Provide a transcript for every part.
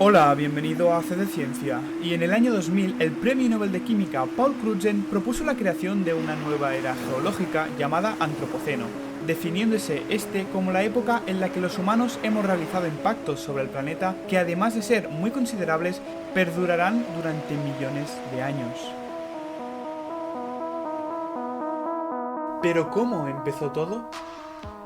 Hola, bienvenido a C de Ciencia. Y en el año 2000, el Premio Nobel de Química Paul Crutzen propuso la creación de una nueva era geológica llamada Antropoceno, definiéndose como la época en la que los humanos hemos realizado impactos sobre el planeta que, además de ser muy considerables, perdurarán durante millones de años. ¿Pero cómo empezó todo?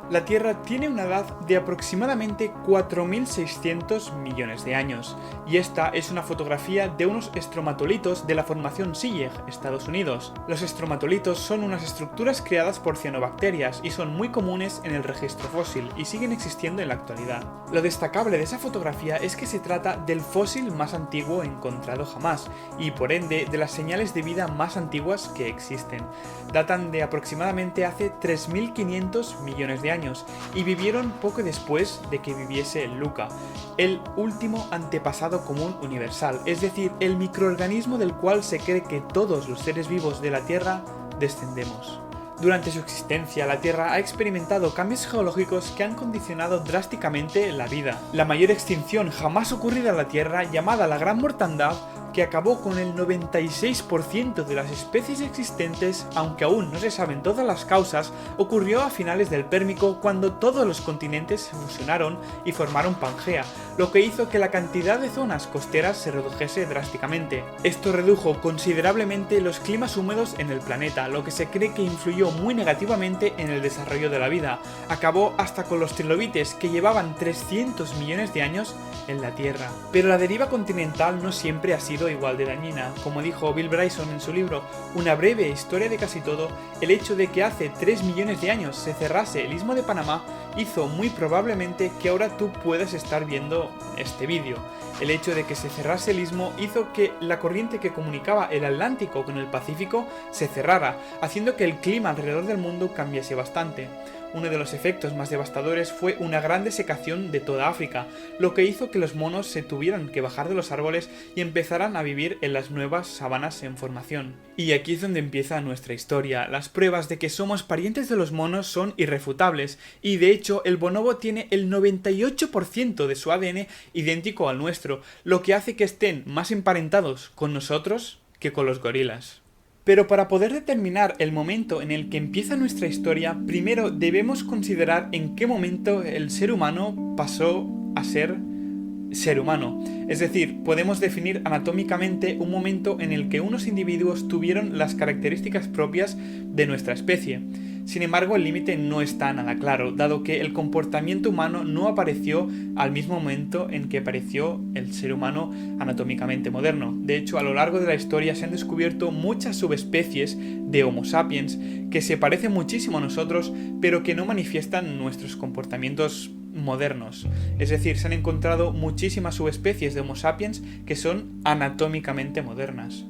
La Tierra tiene una edad de aproximadamente 4.600 millones de años, y esta es una fotografía de unos estromatolitos de la formación Sieg, Estados Unidos. Los estromatolitos son unas estructuras creadas por cianobacterias y son muy comunes en el registro fósil y siguen existiendo en la actualidad. Lo destacable de esa fotografía es que se trata del fósil más antiguo encontrado jamás, y por ende de las señales de vida más antiguas que existen. Datan de aproximadamente hace 3.500 millones de años y vivieron poco después de que viviese Luca, el último antepasado común universal, es decir, el microorganismo del cual se cree que todos los seres vivos de la Tierra descendemos. Durante su existencia, la Tierra ha experimentado cambios geológicos que han condicionado drásticamente la vida. La mayor extinción jamás ocurrida en la Tierra, llamada la Gran Mortandad, que acabó con el 96% de las especies existentes, aunque aún no se saben todas las causas, ocurrió a finales del Pérmico cuando todos los continentes se fusionaron y formaron Pangea, lo que hizo que la cantidad de zonas costeras se redujese drásticamente. Esto redujo considerablemente los climas húmedos en el planeta, lo que se cree que influyó muy negativamente en el desarrollo de la vida. Acabó hasta con los trilobites, que llevaban 300 millones de años en la Tierra. Pero la deriva continental no siempre ha sido igual de dañina. Como dijo Bill Bryson en su libro Una breve historia de casi todo, el hecho de que hace 3 millones de años se cerrase el Istmo de Panamá hizo muy probablemente que ahora tú puedas estar viendo este vídeo. El hecho de que se cerrase el istmo hizo que la corriente que comunicaba el Atlántico con el Pacífico se cerrara, haciendo que el clima alrededor del mundo cambiase bastante. Uno de los efectos más devastadores fue una gran desecación de toda África, lo que hizo que los monos se tuvieran que bajar de los árboles y empezaran a vivir en las nuevas sabanas en formación. Y aquí es donde empieza nuestra historia. Las pruebas de que somos parientes de los monos son irrefutables, y de hecho el bonobo tiene el 98% de su ADN idéntico al nuestro, lo que hace que estén más emparentados con nosotros que con los gorilas. Pero para poder determinar el momento en el que empieza nuestra historia, primero debemos considerar en qué momento el ser humano pasó a ser ser humano. Es decir, podemos definir anatómicamente un momento en el que unos individuos tuvieron las características propias de nuestra especie. Sin embargo, el límite no está nada claro, dado que el comportamiento humano no apareció al mismo momento en que apareció el ser humano anatómicamente moderno. De hecho, a lo largo de la historia se han descubierto muchas subespecies de Homo sapiens que se parecen muchísimo a nosotros, pero que no manifiestan nuestros comportamientos modernos. Es decir, se han encontrado muchísimas subespecies de Homo sapiens que son anatómicamente modernas.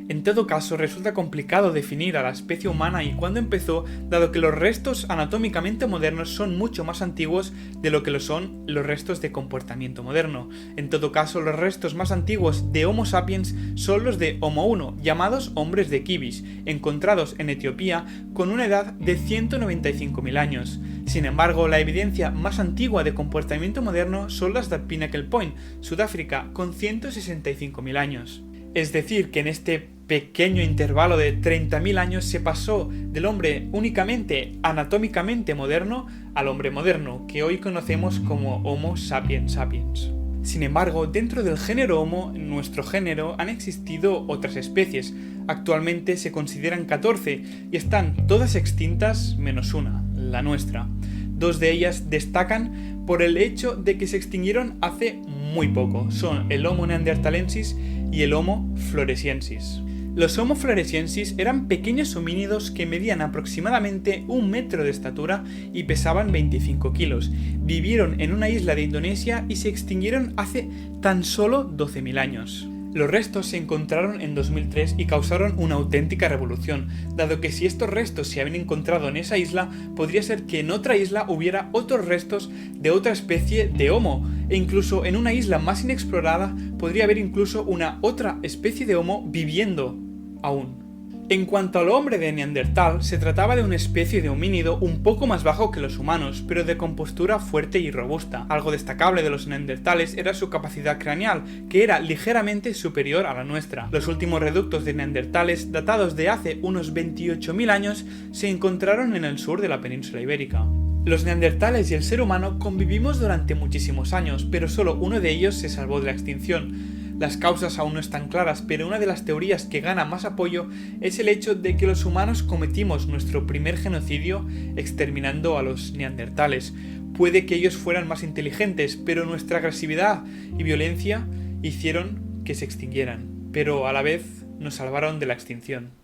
En todo caso, resulta complicado definir a la especie humana y cuándo empezó, dado que los restos anatómicamente modernos son mucho más antiguos de lo que lo son los restos de comportamiento moderno. En todo caso, los restos más antiguos de Homo sapiens son los de Homo 1, llamados hombres de Kibis, encontrados en Etiopía con una edad de 195.000 años. Sin embargo, la evidencia más antigua de comportamiento moderno son las de Pinnacle Point, Sudáfrica, con 165.000 años. Es decir, que en este pequeño intervalo de 30.000 años se pasó del hombre únicamente anatómicamente moderno al hombre moderno, que hoy conocemos como Homo sapiens sapiens. Sin embargo, dentro del género Homo, nuestro género, han existido otras especies. Actualmente se consideran 14 y están todas extintas menos una, la nuestra. Dos de ellas destacan por el hecho de que se extinguieron hace muy poco. Son el Homo neanderthalensis y el Homo floresiensis. Los Homo floresiensis eran pequeños homínidos que medían aproximadamente 1 metro de estatura y pesaban 25 kilos. Vivieron en una isla de Indonesia y se extinguieron hace tan solo 12.000 años. Los restos se encontraron en 2003 y causaron una auténtica revolución, dado que si estos restos se habían encontrado en esa isla, podría ser que en otra isla hubiera otros restos de otra especie de Homo, e incluso en una isla más inexplorada podría haber incluso una otra especie de Homo viviendo aún. En cuanto al hombre de Neandertal, se trataba de una especie de homínido un poco más bajo que los humanos, pero de compostura fuerte y robusta. Algo destacable de los neandertales era su capacidad craneal, que era ligeramente superior a la nuestra. Los últimos reductos de neandertales, datados de hace unos 28.000 años, se encontraron en el sur de la península ibérica. Los neandertales y el ser humano convivimos durante muchísimos años, pero solo uno de ellos se salvó de la extinción. Las causas aún no están claras, pero una de las teorías que gana más apoyo es el hecho de que los humanos cometimos nuestro primer genocidio exterminando a los neandertales. Puede que ellos fueran más inteligentes, pero nuestra agresividad y violencia hicieron que se extinguieran, pero a la vez nos salvaron de la extinción.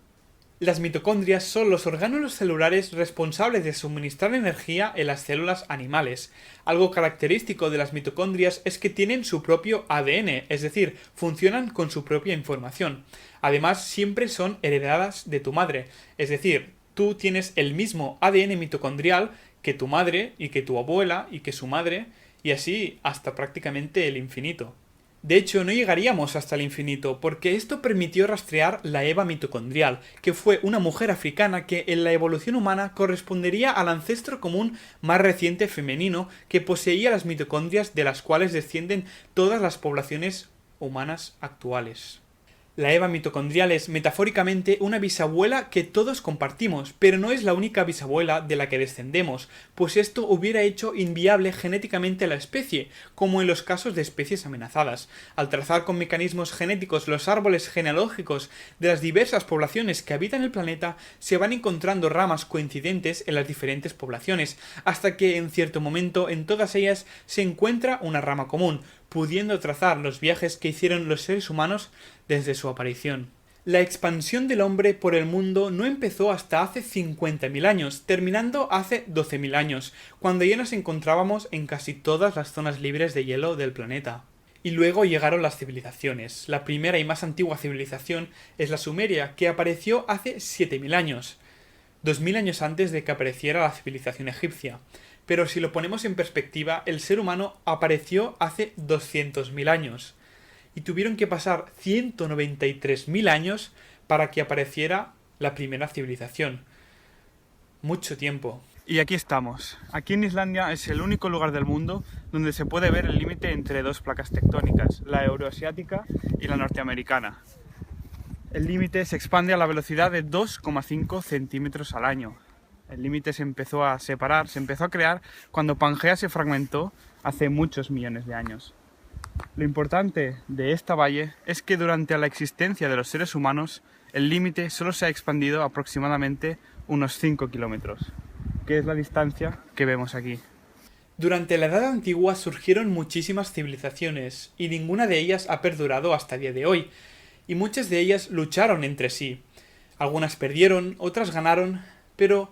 Las mitocondrias son los orgánulos celulares responsables de suministrar energía en las células animales. Algo característico de las mitocondrias es que tienen su propio ADN, es decir, funcionan con su propia información. Además, siempre son heredadas de tu madre, es decir, tú tienes el mismo ADN mitocondrial que tu madre y que tu abuela y que su madre, y así hasta prácticamente el infinito. De hecho, no llegaríamos hasta el infinito, porque esto permitió rastrear la Eva mitocondrial, que fue una mujer africana que en la evolución humana correspondería al ancestro común más reciente femenino que poseía las mitocondrias de las cuales descienden todas las poblaciones humanas actuales. La Eva mitocondrial es, metafóricamente, una bisabuela que todos compartimos, pero no es la única bisabuela de la que descendemos, pues esto hubiera hecho inviable genéticamente la especie, como en los casos de especies amenazadas. Al trazar con mecanismos genéticos los árboles genealógicos de las diversas poblaciones que habitan el planeta, se van encontrando ramas coincidentes en las diferentes poblaciones, hasta que en cierto momento en todas ellas se encuentra una rama común, pudiendo trazar los viajes que hicieron los seres humanos desde su aparición. La expansión del hombre por el mundo no empezó hasta hace 50.000 años, terminando hace 12.000 años, cuando ya nos encontrábamos en casi todas las zonas libres de hielo del planeta. Y luego llegaron las civilizaciones. La primera y más antigua civilización es la Sumeria, que apareció hace 7.000 años, 2.000 años antes de que apareciera la civilización egipcia. Pero si lo ponemos en perspectiva, el ser humano apareció hace 200.000 años. Y tuvieron que pasar 193.000 años para que apareciera la primera civilización. Mucho tiempo. Y aquí estamos. Aquí en Islandia es el único lugar del mundo donde se puede ver el límite entre dos placas tectónicas, la euroasiática y la norteamericana. El límite se expande a la velocidad de 2,5 centímetros al año. El límite se empezó a separar, se empezó a crear cuando Pangea se fragmentó hace muchos millones de años. Lo importante de esta valle es que durante la existencia de los seres humanos, el límite solo se ha expandido aproximadamente unos 5 kilómetros, que es la distancia que vemos aquí. Durante la Edad Antigua surgieron muchísimas civilizaciones, y ninguna de ellas ha perdurado hasta el día de hoy, y muchas de ellas lucharon entre sí. Algunas perdieron, otras ganaron, pero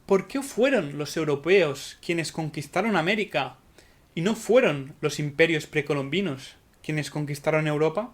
¿por qué fueron los europeos quienes conquistaron América? ¿Y no fueron los imperios precolombinos quienes conquistaron Europa?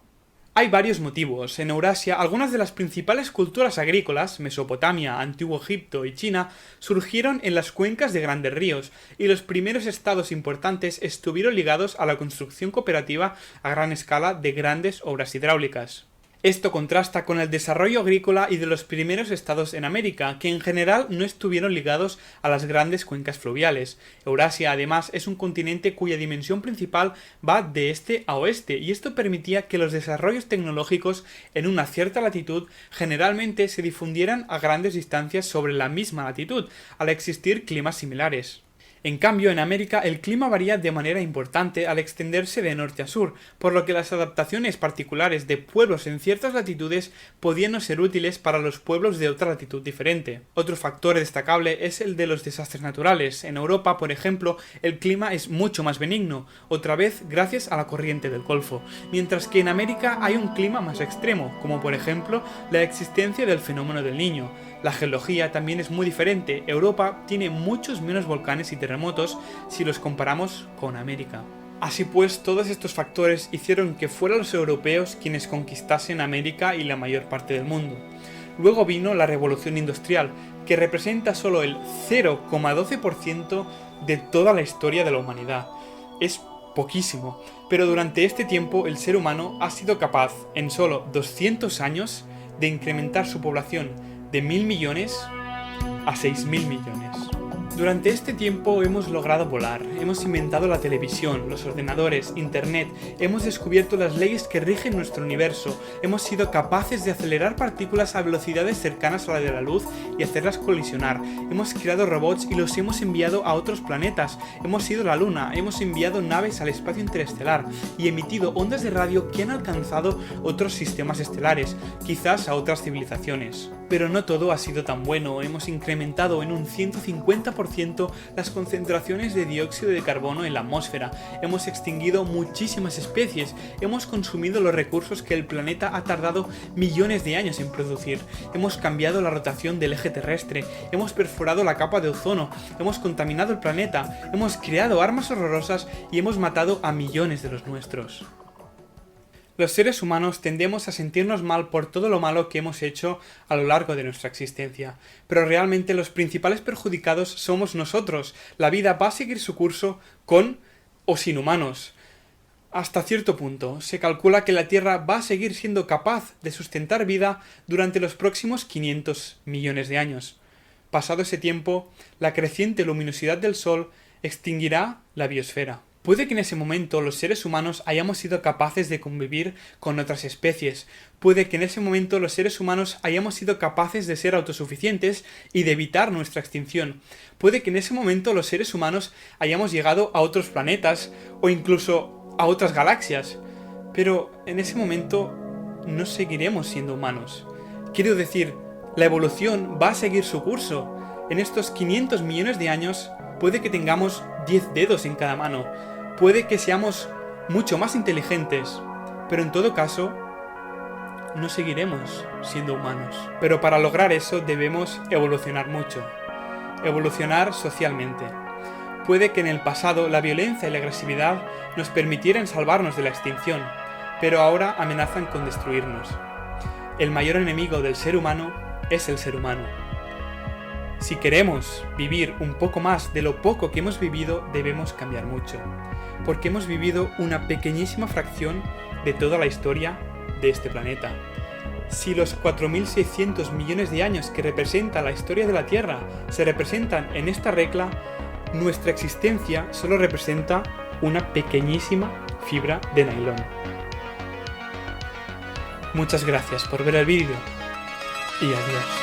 Hay varios motivos. En Eurasia, algunas de las principales culturas agrícolas, Mesopotamia, Antiguo Egipto y China, surgieron en las cuencas de grandes ríos, y los primeros estados importantes estuvieron ligados a la construcción cooperativa a gran escala de grandes obras hidráulicas. Esto contrasta con el desarrollo agrícola y de los primeros estados en América, que en general no estuvieron ligados a las grandes cuencas fluviales. Eurasia, además, es un continente cuya dimensión principal va de este a oeste, y esto permitía que los desarrollos tecnológicos en una cierta latitud generalmente se difundieran a grandes distancias sobre la misma latitud, al existir climas similares. En cambio, en América el clima varía de manera importante al extenderse de norte a sur, por lo que las adaptaciones particulares de pueblos en ciertas latitudes podían no ser útiles para los pueblos de otra latitud diferente. Otro factor destacable es el de los desastres naturales. En Europa, por ejemplo, el clima es mucho más benigno, otra vez gracias a la corriente del Golfo, mientras que en América hay un clima más extremo, como por ejemplo la existencia del fenómeno del Niño. La geología también es muy diferente. Europa tiene muchos menos volcanes y terremotos si los comparamos con América. Así pues, todos estos factores hicieron que fueran los europeos quienes conquistasen América y la mayor parte del mundo. Luego vino la Revolución Industrial, que representa solo el 0,12% de toda la historia de la humanidad. Es poquísimo, pero durante este tiempo el ser humano ha sido capaz, en solo 200 años, de incrementar su población de 1.000 millones a 6.000 millones. Durante este tiempo hemos logrado volar, hemos inventado la televisión, los ordenadores, internet, hemos descubierto las leyes que rigen nuestro universo, hemos sido capaces de acelerar partículas a velocidades cercanas a la de la luz y hacerlas colisionar, hemos creado robots y los hemos enviado a otros planetas, hemos ido a la Luna, hemos enviado naves al espacio interestelar y emitido ondas de radio que han alcanzado otros sistemas estelares, quizás a otras civilizaciones. Pero no todo ha sido tan bueno, hemos incrementado en un 150% las concentraciones de dióxido de carbono en la atmósfera, hemos extinguido muchísimas especies, hemos consumido los recursos que el planeta ha tardado millones de años en producir, hemos cambiado la rotación del eje terrestre, hemos perforado la capa de ozono, hemos contaminado el planeta, hemos creado armas horrorosas y hemos matado a millones de los nuestros. Los seres humanos tendemos a sentirnos mal por todo lo malo que hemos hecho a lo largo de nuestra existencia, pero realmente los principales perjudicados somos nosotros. La vida va a seguir su curso con o sin humanos. Hasta cierto punto, se calcula que la Tierra va a seguir siendo capaz de sustentar vida durante los próximos 500 millones de años. Pasado ese tiempo, la creciente luminosidad del Sol extinguirá la biosfera. Puede que en ese momento los seres humanos hayamos sido capaces de convivir con otras especies. Puede que en ese momento los seres humanos hayamos sido capaces de ser autosuficientes y de evitar nuestra extinción. Puede que en ese momento los seres humanos hayamos llegado a otros planetas o incluso a otras galaxias. Pero en ese momento no seguiremos siendo humanos. Quiero decir, la evolución va a seguir su curso. En estos 500 millones de años puede que tengamos 10 dedos en cada mano. Puede que seamos mucho más inteligentes, pero en todo caso, no seguiremos siendo humanos. Pero para lograr eso debemos evolucionar mucho. Evolucionar socialmente. Puede que en el pasado la violencia y la agresividad nos permitieran salvarnos de la extinción, pero ahora amenazan con destruirnos. El mayor enemigo del ser humano es el ser humano. Si queremos vivir un poco más de lo poco que hemos vivido, debemos cambiar mucho, porque hemos vivido una pequeñísima fracción de toda la historia de este planeta. Si los 4.600 millones de años que representa la historia de la Tierra se representan en esta regla, nuestra existencia solo representa una pequeñísima fibra de nylon. Muchas gracias por ver el vídeo y adiós.